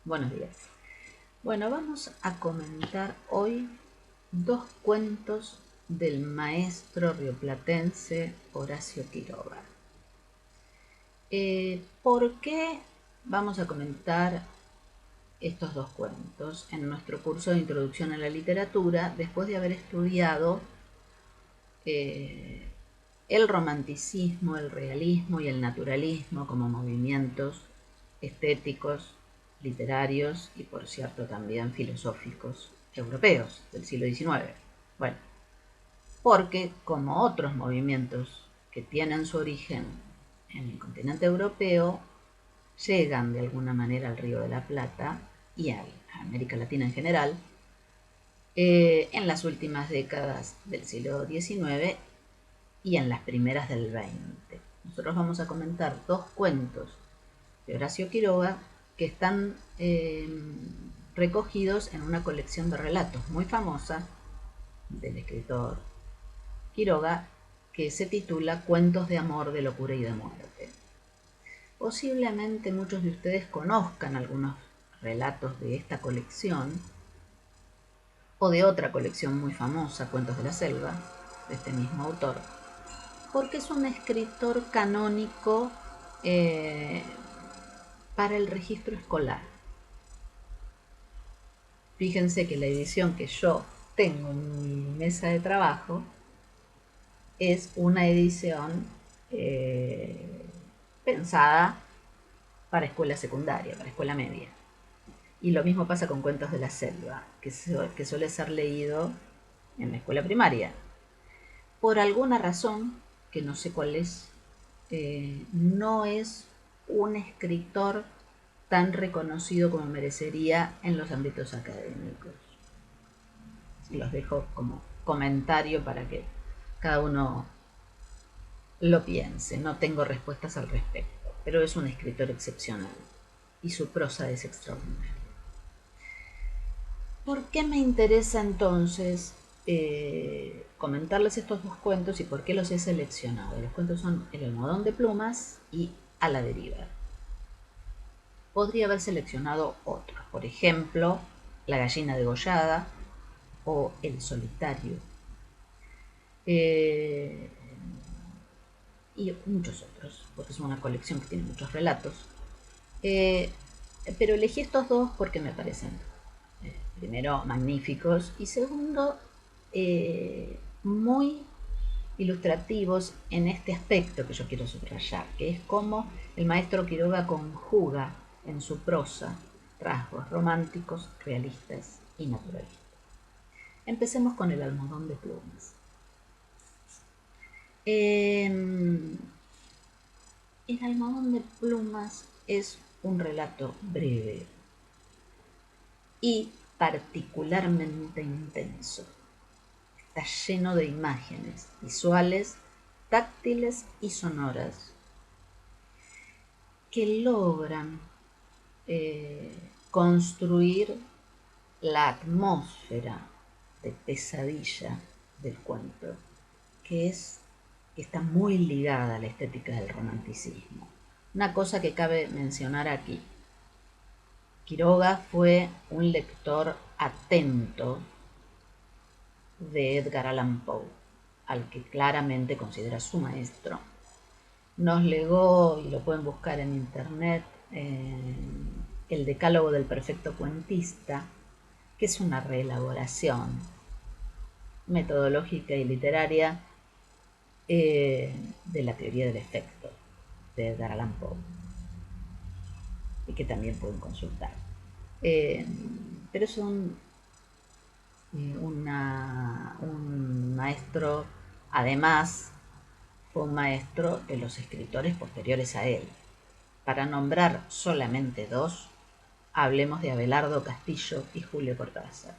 Buenos días. Bueno, vamos a comentar hoy dos cuentos del maestro rioplatense Horacio Quiroga. ¿Por qué vamos a comentar estos dos cuentos en nuestro curso de Introducción a la Literatura después de haber estudiado el romanticismo, el realismo y el naturalismo como movimientos estéticos, literarios y, por cierto, también filosóficos europeos del siglo XIX? Bueno, porque como otros movimientos que tienen su origen en el continente europeo, llegan de alguna manera al Río de la Plata y a América Latina en general en las últimas décadas del siglo XIX y en las primeras del XX. Nosotros vamos a comentar dos cuentos de Horacio Quiroga que están recogidos en una colección de relatos muy famosa del escritor Quiroga que se titula Cuentos de amor, de locura y de muerte. Posiblemente muchos de ustedes conozcan algunos relatos de esta colección o de otra colección muy famosa, Cuentos de la Selva, de este mismo autor, porque es un escritor canónico eh, para el registro escolar. Fíjense que la edición que yo tengo en mi mesa de trabajo es una edición pensada para escuela secundaria, para escuela media. Y lo mismo pasa con Cuentos de la Selva, que suele ser leído en la escuela primaria. Por alguna razón, que no sé cuál es, no es un escritor tan reconocido como merecería en los ámbitos académicos. Los dejo como comentario para que cada uno lo piense. No tengo respuestas al respecto, pero es un escritor excepcional y su prosa es extraordinaria. ¿Por qué me interesa entonces comentarles estos dos cuentos y por qué los he seleccionado? Los cuentos son El almohadón de plumas y A la deriva. Podría haber seleccionado otros, por ejemplo, La gallina degollada o El solitario. Y muchos otros, porque es una colección que tiene muchos relatos. Pero elegí estos dos porque me parecen, primero, magníficos y segundo, muy ilustrativos en este aspecto que yo quiero subrayar, que es cómo el maestro Quiroga conjuga en su prosa rasgos románticos, realistas y naturalistas. Empecemos con El almohadón de plumas. El almohadón de plumas es un relato breve y particularmente intenso. Está lleno de imágenes visuales, táctiles y sonoras que logran construir la atmósfera de pesadilla del cuento, que está muy ligada a la estética del romanticismo. Una cosa que cabe mencionar aquí: Quiroga fue un lector atento de Edgar Allan Poe, al que claramente considera su maestro. Nos legó, y lo pueden buscar en internet, el Decálogo del Perfecto Cuentista, que es una reelaboración metodológica y literaria de la teoría del efecto de Edgar Allan Poe, y que también pueden consultar. Pero es un maestro, además, fue un maestro de los escritores posteriores a él. Para nombrar solamente dos, hablemos de Abelardo Castillo y Julio Cortázar.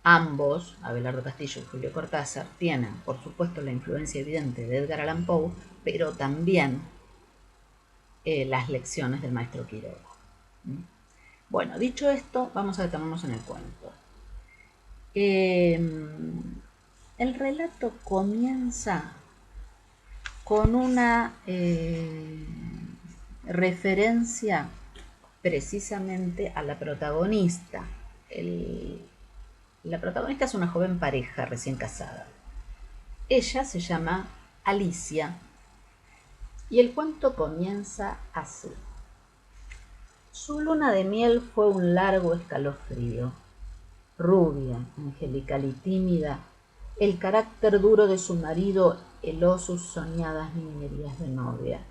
Ambos, Abelardo Castillo y Julio Cortázar, tienen, por supuesto, la influencia evidente de Edgar Allan Poe, pero también las lecciones del maestro Quiroga. Bueno, dicho esto, vamos a detenernos en el cuento. El relato comienza con una referencia precisamente a la protagonista. La protagonista es una joven pareja recién casada. Ella se llama Alicia y el cuento comienza así. Su luna de miel fue un largo escalofrío. Rubia, angelical y tímida, el carácter duro de su marido heló sus soñadas niñerías de novia.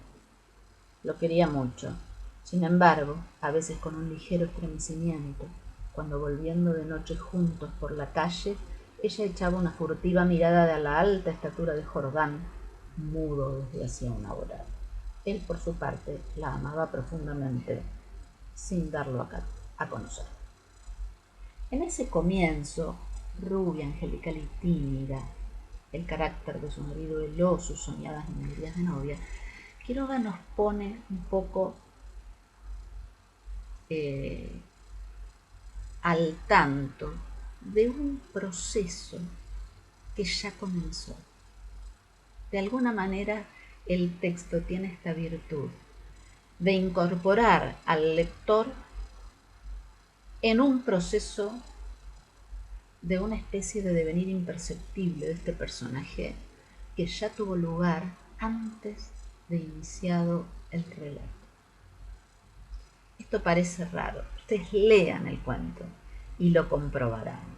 Lo quería mucho. Sin embargo, a veces con un ligero estremecimiento, cuando volviendo de noche juntos por la calle, ella echaba una furtiva mirada de la alta estatura de Jordán, mudo desde hacía una hora. Él, por su parte, la amaba profundamente, sin darlo a conocer. En ese comienzo, rubia, angelical y tímida, el carácter de su marido heló sus soñadas niñerías de novia, Quiroga nos pone un poco al tanto de un proceso que ya comenzó. De alguna manera, el texto tiene esta virtud de incorporar al lector en un proceso de una especie de devenir imperceptible de este personaje que ya tuvo lugar antes de iniciado el relato. Esto parece raro. Ustedes lean el cuento y lo comprobarán.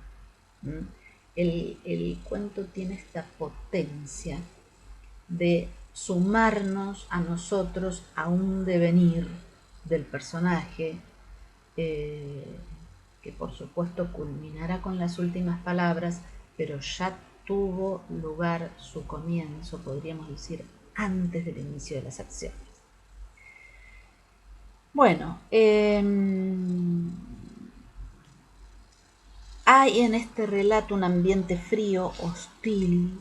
El cuento tiene esta potencia de sumarnos a nosotros a un devenir del personaje que por supuesto culminará con las últimas palabras, pero ya tuvo lugar su comienzo, podríamos decir, antes del inicio de las acciones. Bueno, hay en este relato un ambiente frío, hostil,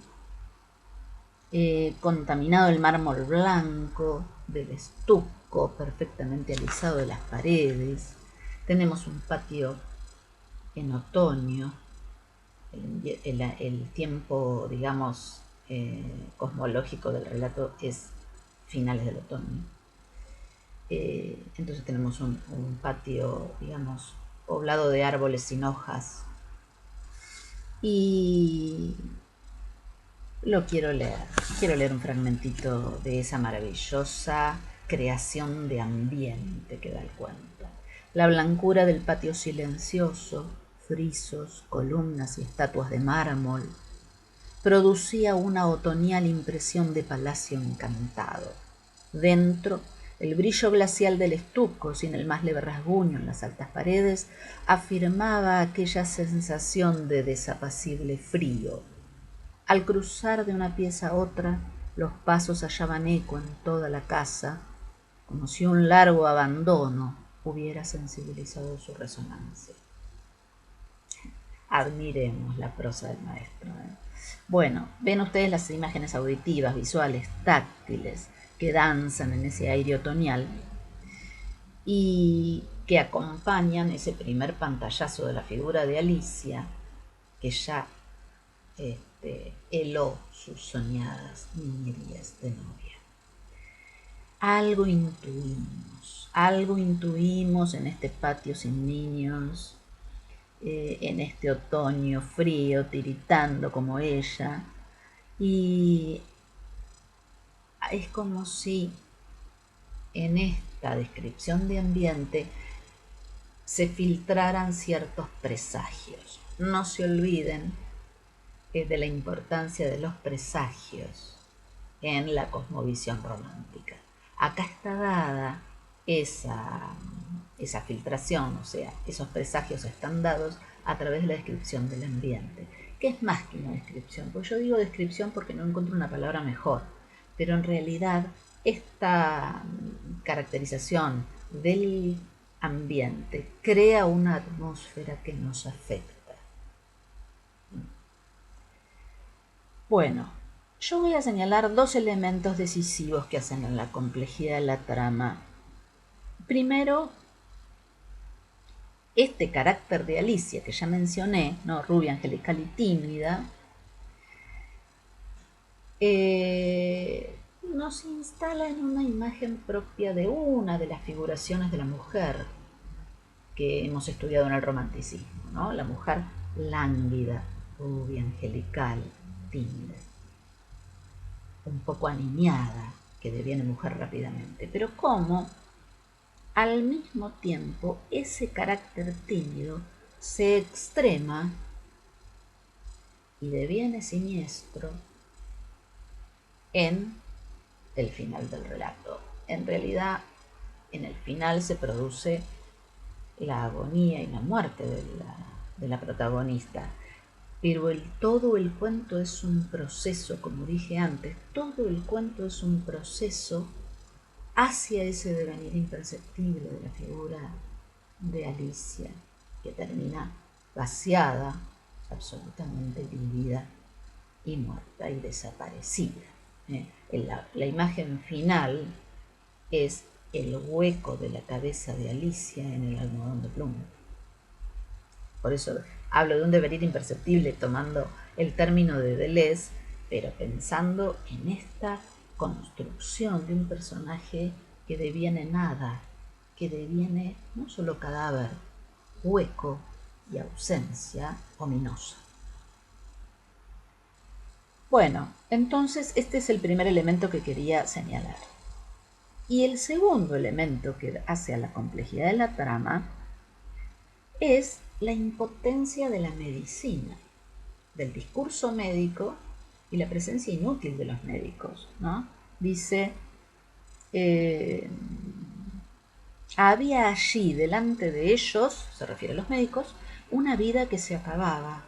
contaminado el mármol blanco, del estuco perfectamente alisado de las paredes. Tenemos un patio en otoño, el tiempo, digamos, cosmológico del relato es finales del otoño. Entonces tenemos un patio, digamos, poblado de árboles sin hojas. Y lo quiero leer. Quiero leer un fragmentito de esa maravillosa creación de ambiente que da el cuento. La blancura del patio silencioso, frisos, columnas y estatuas de mármol, producía una otoñal impresión de palacio encantado. Dentro, el brillo glacial del estuco, sin el más leve rasguño en las altas paredes, afirmaba aquella sensación de desapacible frío. Al cruzar de una pieza a otra, los pasos hallaban eco en toda la casa, como si un largo abandono hubiera sensibilizado su resonancia. Admiremos la prosa del maestro. Bueno, ven ustedes las imágenes auditivas, visuales, táctiles, que danzan en ese aire otoñal y que acompañan ese primer pantallazo de la figura de Alicia, que ya heló sus soñadas niñerías de novia. Algo intuimos en este patio sin niños, en este otoño frío, tiritando como ella, y es como si en esta descripción de ambiente se filtraran ciertos presagios. No se olviden de la importancia de los presagios en la cosmovisión romántica. Acá está dada esa filtración, o sea, esos presagios están dados a través de la descripción del ambiente, que es más que una descripción, pues yo digo descripción porque no encuentro una palabra mejor, pero en realidad esta caracterización del ambiente crea una atmósfera que nos afecta. Bueno, yo voy a señalar dos elementos decisivos que hacen en la complejidad de la trama. Primero, este carácter de Alicia que ya mencioné, ¿no? Rubia, angelical y tímida, nos instala en una imagen propia de una de las figuraciones de la mujer, que hemos estudiado en el romanticismo, ¿no? La mujer lánguida, rubia, angelical, tímida, un poco aniñada, que deviene mujer rápidamente. Pero cómo al mismo tiempo ese carácter tímido se extrema y deviene siniestro en el final del relato. En realidad, en el final se produce la agonía y la muerte de la protagonista. Pero todo el cuento es un proceso, como dije antes, todo el cuento es un proceso hacia ese devenir imperceptible de la figura de Alicia, que termina vaciada, absolutamente dividida y muerta y desaparecida. La imagen final es el hueco de la cabeza de Alicia en el almohadón de pluma. Por eso hablo de un devenir imperceptible tomando el término de Deleuze, pero pensando en esta construcción de un personaje que deviene nada, que deviene no solo cadáver, hueco y ausencia ominosa. Bueno, entonces este es el primer elemento que quería señalar. Y el segundo elemento que hace a la complejidad de la trama es la impotencia de la medicina, del discurso médico y la presencia inútil de los médicos, ¿no? Dice, había allí delante de ellos, se refiere a los médicos, una vida que se acababa,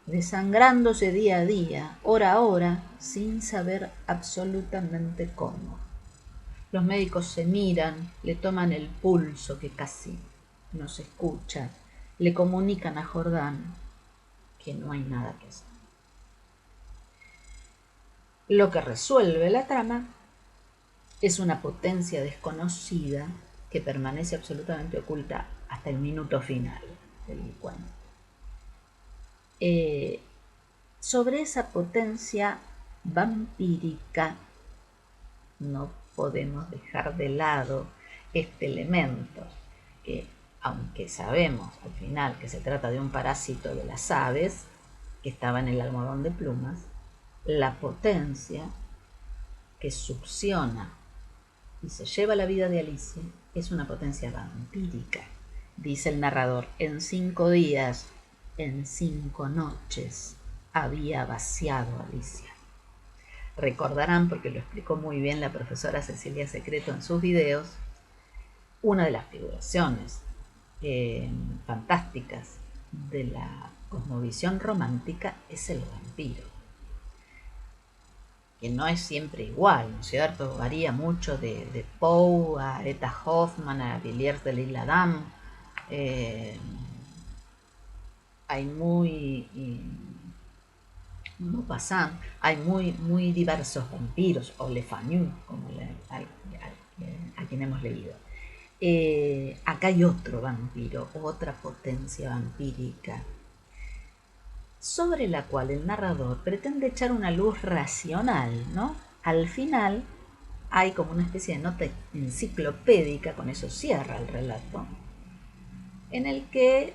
desangrándose día a día, hora a hora, sin saber absolutamente cómo. Los médicos se miran, le toman el pulso, que casi no se escucha, le comunican a Jordán que no hay nada que hacer. Lo que resuelve la trama es una potencia desconocida que permanece absolutamente oculta hasta el minuto final del cuento. Sobre esa potencia vampírica no podemos dejar de lado este elemento que, aunque sabemos al final que se trata de un parásito de las aves que estaba en el almohadón de plumas, la potencia que succiona y se lleva la vida de Alicia es una potencia vampírica. Dice el narrador, en 5 días, en 5 noches, había vaciado a Alicia. Recordarán, porque lo explicó muy bien la profesora Cecilia Secreto en sus videos, una de las figuraciones fantásticas de la cosmovisión romántica es el vampiro, que no es siempre igual, ¿no es cierto? Varía mucho de Poe a Eta Hoffmann, a Villiers de l'Isle-Adam. Hay hay muy diversos vampiros, o Le Fanu, como a quien hemos leído. Acá hay otro vampiro, otra potencia vampírica, sobre la cual el narrador pretende echar una luz racional, ¿no? Al final hay como una especie de nota enciclopédica, con eso cierra el relato, en el que,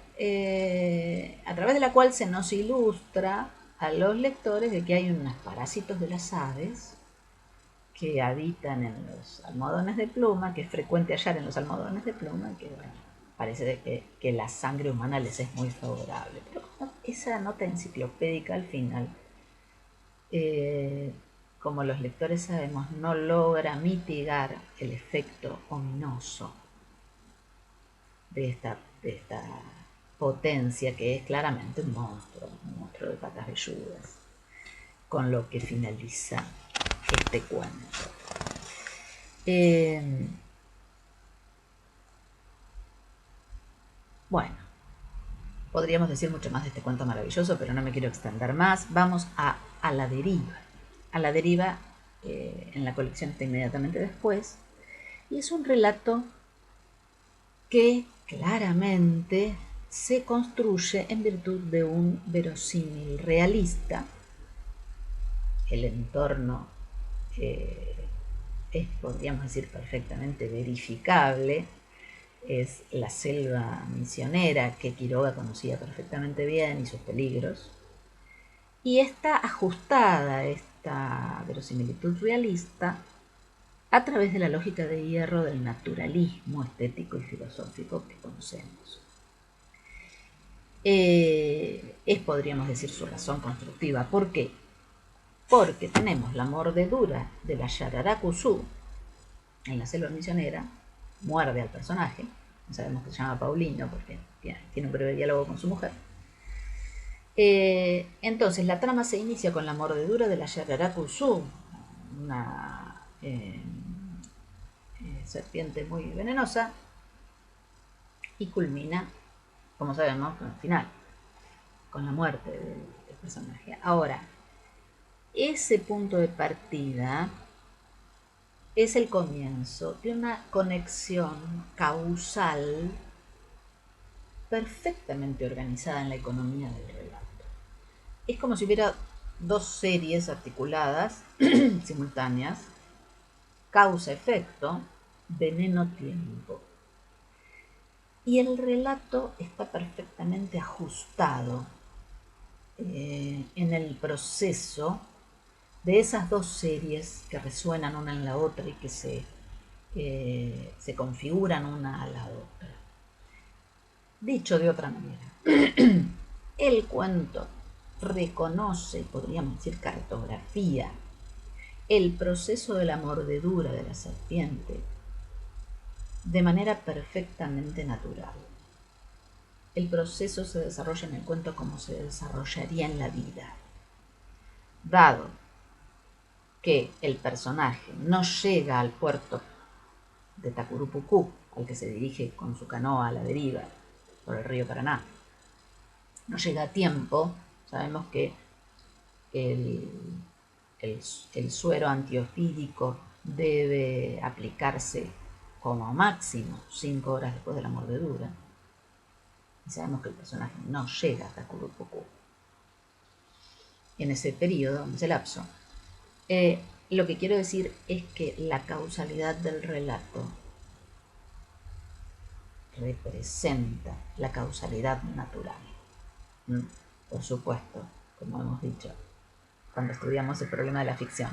a través de la cual se nos ilustra a los lectores de que hay unos parásitos de las aves que habitan en los almohadones de pluma, que es frecuente hallar en los almohadones de pluma, que bueno, parece que la sangre humana les es muy favorable. Pero esa nota enciclopédica al final, como los lectores sabemos, no logra mitigar el efecto ominoso de esta potencia que es claramente un monstruo de patas velludas, con lo que finaliza este cuento. Bueno, podríamos decir mucho más de este cuento maravilloso, pero no me quiero extender más. Vamos a La Deriva. A La Deriva, en la colección está inmediatamente después, y es un relato que claramente se construye en virtud de un verosímil realista. El entorno es, podríamos decir, perfectamente verificable. es la selva misionera que Quiroga conocía perfectamente bien y sus peligros. Y está ajustada esta verosimilitud realista a través de la lógica de hierro del naturalismo estético y filosófico que conocemos. Podríamos decir, su razón constructiva. ¿Por qué? Porque tenemos la mordedura de la Yararacuazú en la selva misionera, muerde al personaje, sabemos que se llama Paulino porque tiene un breve diálogo con su mujer. Entonces la trama se inicia con la mordedura de la Yararacuazú, una serpiente muy venenosa, y culmina, como sabemos, con el final, con la muerte del personaje. Ahora, ese punto de partida es el comienzo de una conexión causal perfectamente organizada en la economía del relato. Es como si hubiera dos series articuladas, simultáneas, causa-efecto, veneno-tiempo. Y el relato está perfectamente ajustado en el proceso de esas dos series que resuenan una en la otra y que se configuran una a la otra. Dicho de otra manera, el cuento reconoce, podríamos decir, cartografía el proceso de la mordedura de la serpiente de manera perfectamente natural. El proceso se desarrolla en el cuento como se desarrollaría en la vida. Dado que el personaje no llega al puerto de Tacurupucú, al que se dirige con su canoa a la deriva por el río Paraná, no llega a tiempo, sabemos que el suero antiofídico debe aplicarse como máximo 5 horas después de la mordedura, y sabemos que el personaje no llega a Tacurupucú en ese periodo, en ese lapso. Lo que quiero decir es que la causalidad del relato representa la causalidad natural. Por supuesto, como hemos dicho cuando estudiamos el problema de la ficción,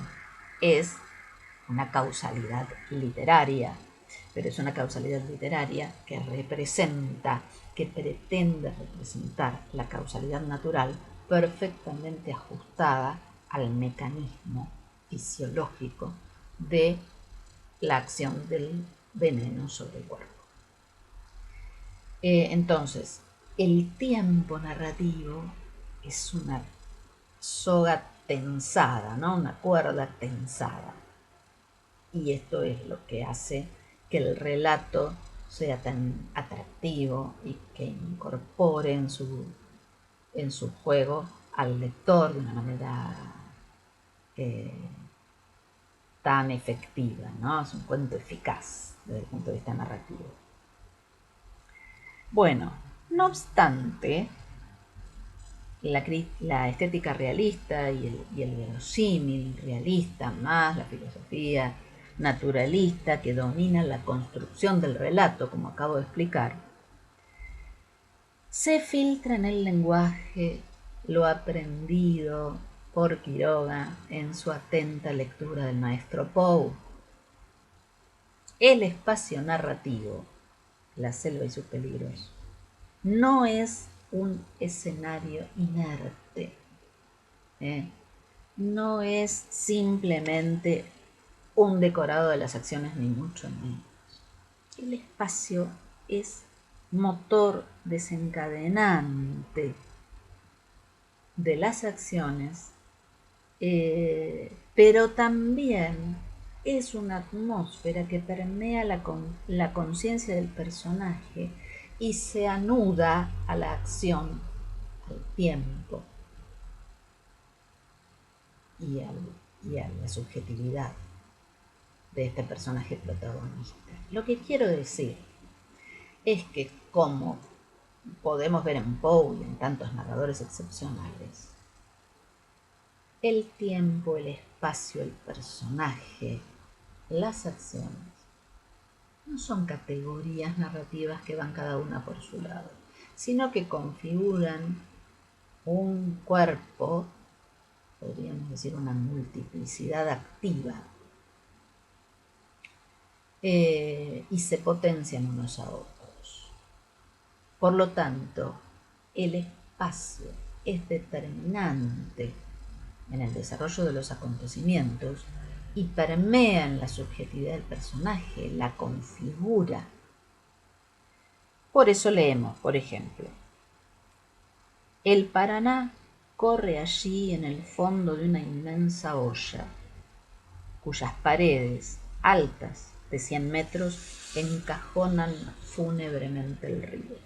es una causalidad literaria, pero es una causalidad literaria que representa, que pretende representar la causalidad natural perfectamente ajustada al mecanismo fisiológico de la acción del veneno sobre el cuerpo. Entonces, el tiempo narrativo es una soga tensada, ¿no? Una cuerda tensada. Y esto es lo que hace que el relato sea tan atractivo y que incorpore en su juego al lector de una manera tan efectiva, ¿no? Es un cuento eficaz desde el punto de vista narrativo. Bueno, no obstante, la estética realista y el verosímil realista, más la filosofía naturalista que domina la construcción del relato, como acabo de explicar, se filtra en el lenguaje lo aprendido por Quiroga en su atenta lectura del maestro Poe. El espacio narrativo, la selva y sus peligros, no es un escenario inerte, no es simplemente un decorado de las acciones, ni mucho menos. El espacio es motor desencadenante de las acciones, pero también es una atmósfera que permea la conciencia del personaje y se anuda a la acción, al tiempo y a la subjetividad de este personaje protagonista. Lo que quiero decir es que, como podemos ver en Poe y en tantos narradores excepcionales, el tiempo, el espacio, el personaje, las acciones no son categorías narrativas que van cada una por su lado, sino que configuran un cuerpo, podríamos decir una multiplicidad activa, y se potencian unos a otros. Por lo tanto, el espacio es determinante en el desarrollo de los acontecimientos y permea en la subjetividad del personaje, la configura. Por eso leemos, por ejemplo, el Paraná corre allí en el fondo de una inmensa olla, cuyas paredes, altas de 100 metros, encajonan fúnebremente el río.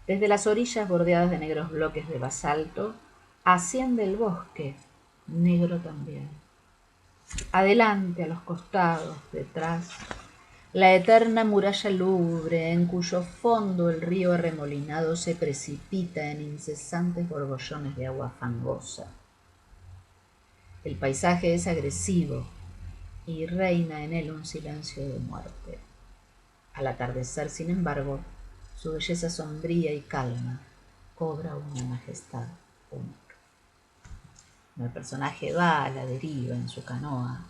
Desde las orillas bordeadas de negros bloques de basalto, asciende el bosque, negro también. Adelante, a los costados, detrás, la eterna muralla lúgubre en cuyo fondo el río arremolinado se precipita en incesantes borbollones de agua fangosa. El paisaje es agresivo y reina en él un silencio de muerte. Al atardecer, sin embargo, su belleza sombría y calma cobra una majestad única. El personaje va a la deriva en su canoa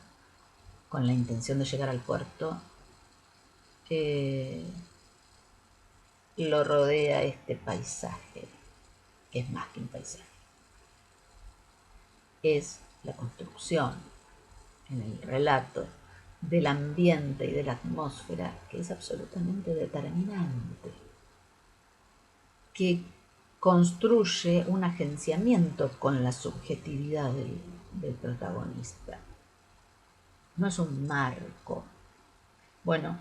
con la intención de llegar al puerto. Lo rodea este paisaje, que es más que un paisaje. Es la construcción en el relato del ambiente y de la atmósfera que es absolutamente determinante, que construye un agenciamiento con la subjetividad del protagonista. No es un marco. Bueno,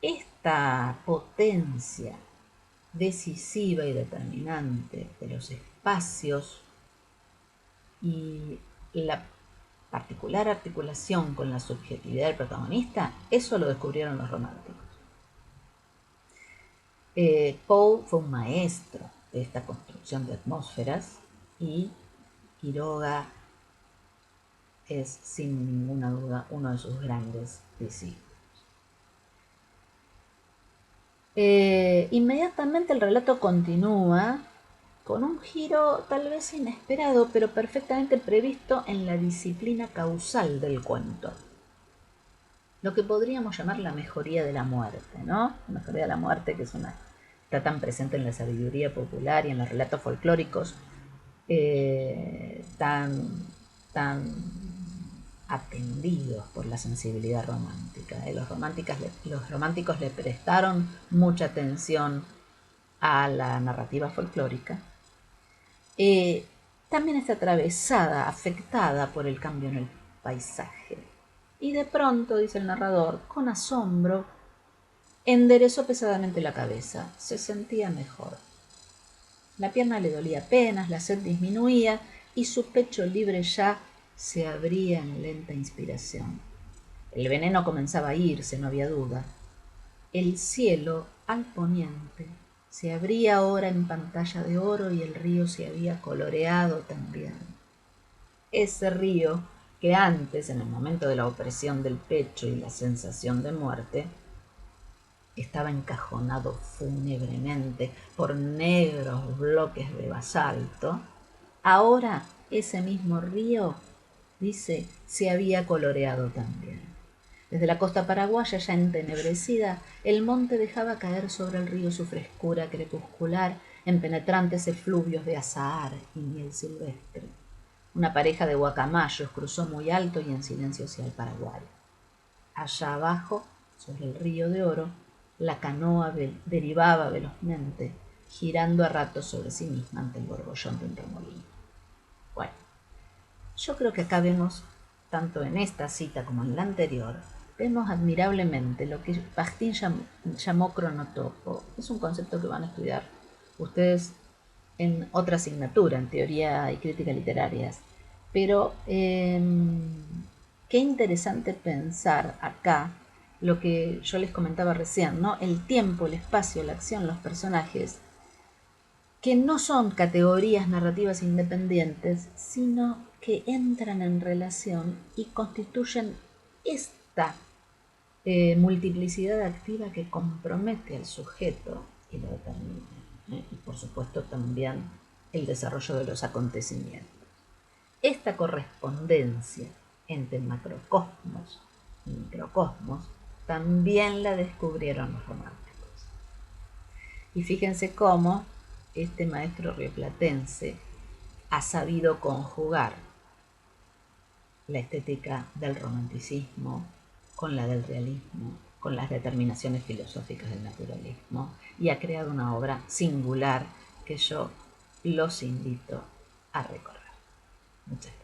esta potencia decisiva y determinante de los espacios y la particular articulación con la subjetividad del protagonista, eso lo descubrieron los románticos. Poe fue un maestro de esta construcción de atmósferas y Quiroga es sin ninguna duda uno de sus grandes discípulos. Inmediatamente el relato continúa con un giro tal vez inesperado, pero perfectamente previsto en la disciplina causal del cuento. Lo que podríamos llamar la mejoría de la muerte, ¿no? La mejoría de la muerte, que está tan presente en la sabiduría popular y en los relatos folclóricos, tan atendidos por la sensibilidad romántica. Los románticos le prestaron mucha atención a la narrativa folclórica. También está atravesada, afectada por el cambio en el paisaje. Y de pronto, dice el narrador, con asombro, enderezó pesadamente la cabeza. Se sentía mejor. La pierna le dolía apenas, la sed disminuía y su pecho libre ya se abría en lenta inspiración. El veneno comenzaba a irse, no había duda. El cielo, al poniente, se abría ahora en pantalla de oro y el río se había coloreado también. Ese río que antes, en el momento de la opresión del pecho y la sensación de muerte, estaba encajonado fúnebremente por negros bloques de basalto, ahora ese mismo río, dice, se había coloreado también. Desde la costa paraguaya, ya entenebrecida, el monte dejaba caer sobre el río su frescura crepuscular en penetrantes efluvios de azahar y miel silvestre. Una pareja de guacamayos cruzó muy alto y en silencio hacia el Paraguay. Allá abajo, sobre el río de oro, la canoa derivaba velozmente, girando a ratos sobre sí misma ante el borbollón de un remolino. Bueno, yo creo que acá vemos, tanto en esta cita como en la anterior, vemos admirablemente lo que Bakhtin llamó cronotopo. Es un concepto que van a estudiar ustedes en otra asignatura, en teoría y crítica literarias. Pero qué interesante pensar acá lo que yo les comentaba recién, ¿no? El tiempo, el espacio, la acción, los personajes, que no son categorías narrativas independientes, sino que entran en relación y constituyen esta multiplicidad activa que compromete al sujeto y lo determina. Y por supuesto también el desarrollo de los acontecimientos. Esta correspondencia entre macrocosmos y microcosmos también la descubrieron los románticos. Y fíjense cómo este maestro rioplatense ha sabido conjugar la estética del romanticismo con la del realismo, con las determinaciones filosóficas del naturalismo, y ha creado una obra singular que yo los invito a recorrer. Muchas gracias.